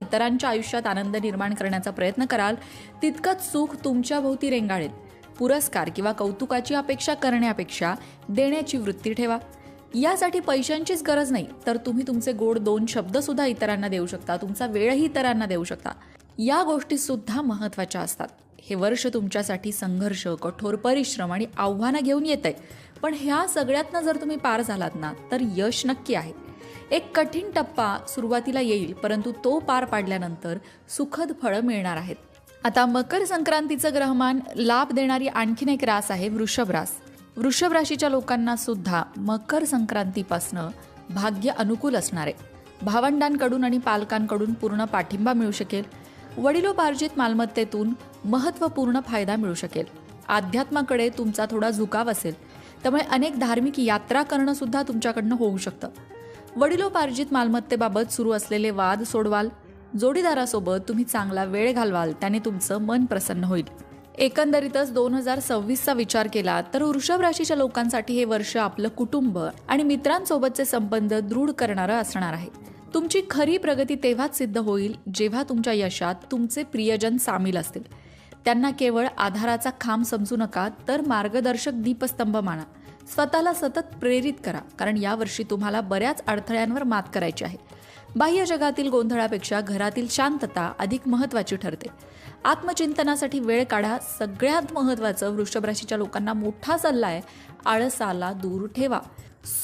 इतरांच्या आयुष्यात आनंद निर्माण करण्याचा प्रयत्न कराल, तितकंच सुख तुमच्या भोवती रेंगाळेल. पुरस्कार किंवा कौतुकाची अपेक्षा करण्यापेक्षा देण्याची वृत्ती ठेवा. यासाठी पैशांचीच गरज नाही, तर तुम्ही तुमचे गोड 2 शब्द सुद्धा इतरांना देऊ शकता, तुमचा वेळही इतरांना देऊ शकता. या गोष्टी सुद्धा महत्त्वाच्या असतात. हे वर्ष तुमच्यासाठी संघर्ष, कठोर परिश्रम आणि आव्हानं घेऊन येतंय, पण ह्या सगळ्यातनं जर तुम्ही पार झालात ना, तर यश नक्की आहे. एक कठीण टप्पा सुरुवातीला येईल, परंतु तो पार पाडल्यानंतर सुखद फळं मिळणार आहेत. आता मकर संक्रांतीचं ग्रहमान लाभ देणारी आणखीन एक रास आहे वृषभ रास. वृषभ राशीच्या लोकांना सुद्धा मकर संक्रांतीपासनं भाग्य अनुकूल असणार आहे. भावंडांकडून आणि पालकांकडून पूर्ण पाठिंबा मिळू शकेल. वडिलोपार्जित मालमत्तेतून महत्त्वपूर्ण फायदा मिळू शकेल. अध्यात्माकडे तुमचा थोडा झुकाव असेल, त्यामुळे अनेक धार्मिक यात्रा करणं सुद्धा तुमच्याकडनं होऊ शकतं. वडिलोपार्जित मालमत्तेबाबत सुरू असलेले वाद सोडवाल. जोडीदारासोबत तुम्ही चांगला वेळ घालवाल, त्याने तुमचं मन प्रसन्न होईल. एकंदरीतच 2026चा विचार केला तर वृषभ राशीच्या लोकांसाठी हे वर्ष आपलं कुटुंब आणि मित्रांसोबतचे संबंध दृढ करणारं असणार आहे. तुमची खरी प्रगती तेव्हाच सिद्ध होईल जेव्हा तुमच्या यशात तुमचे प्रियजन सामील असतील. त्यांना केवळ आधाराचा खांब समजू नका, तर मार्गदर्शक दीपस्तंभ माना. स्वतःला सतत प्रेरित करा, कारण यावर्षी तुम्हाला बऱ्याच अडथळ्यांवर मात करायची आहे. बाह्य जगातील गोंधळापेक्षा घरातील शांतता अधिक महत्त्वाची ठरते. आत्मचिंतनासाठी वेळ काढा. सगळ्यात महत्त्वाचं वृषभ राशीच्या लोकांना मोठा सल्ला आहे, आळसाला दूर ठेवा.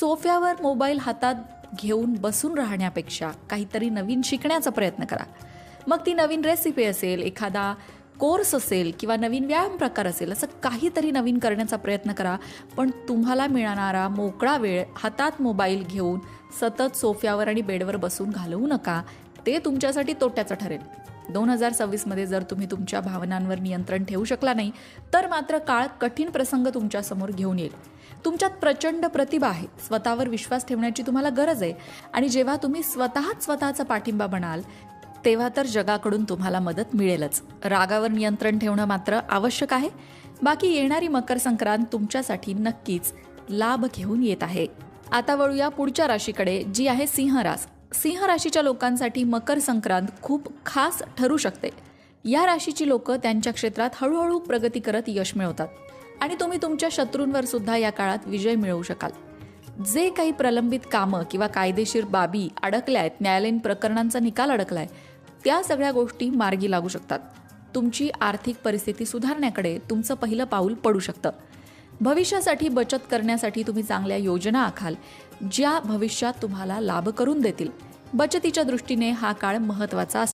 सोफ्यावर मोबाईल हातात घेऊन बसून राहण्यापेक्षा काहीतरी नवीन शिकण्याचा प्रयत्न करा. मग ती नवीन रेसिपी असेल, एखादा कोर्स असेल किंवा नवीन व्यायाम प्रकार असेल, असं काहीतरी नवीन करण्याचा प्रयत्न करा. पण तुम्हाला मिळणारा मोकळा वेळ हातात मोबाईल घेऊन सतत सोफ्यावर आणि बेडवर बसून घालवू नका. ते तुमच्यासाठी तोट्याचं ठरेल. 2026मध्ये जर तुम्ही तुमच्या भावनांवर नियंत्रण ठेवू शकला नाही, तर मात्र काळ कठीण प्रसंग तुमच्यासमोर घेऊन येईल. तुमच्यात प्रचंड प्रतिभा आहे. स्वतःवर विश्वास ठेवण्याची तुम्हाला गरज आहे. आणि जेव्हा तुम्ही स्वतःचा पाठिंबा बनाल, तेव्हा तर जगाकडून तुम्हाला मदत मिळेलच. रागावर नियंत्रण ठेवणं मात्र आवश्यक आहे. बाकी येणारी मकर संक्रांत तुमच्यासाठी नक्कीच लाभ घेऊन येत आहे. आता वळूया पुढच्या राशीकडे, जी आहे सिंह रास. सिंह राशीच्या लोकांसाठी मकर संक्रांत खूप खास ठरू शकते. या राशीची लोकं त्यांच्या क्षेत्रात हळूहळू प्रगती करत यश मिळवतात आणि तुम्ही तुमच्या शत्रूंवर सुद्धा या काळात विजय मिळवू शकाल. जे काही प्रलंबित कामं किंवा कायदेशीर बाबी अडकल्या आहेत, न्यायालयीन प्रकरणांचा निकाल अडकलाय, त्या सगळ्या गोष्टी मार्गी लागू शकतात. तुमची आर्थिक परिस्थिती सुधारण्याकडे तुमचं पहिलं पाऊल पडू शकतं. भविष्यासाठी बचत करण्यासाठी तुम्ही चांगल्या योजना आखाल, ज्या भविष्यात तुम्हाला लाभ करून देतील. बचतीच्या दृष्टीने हा काळ महत्त्वाचा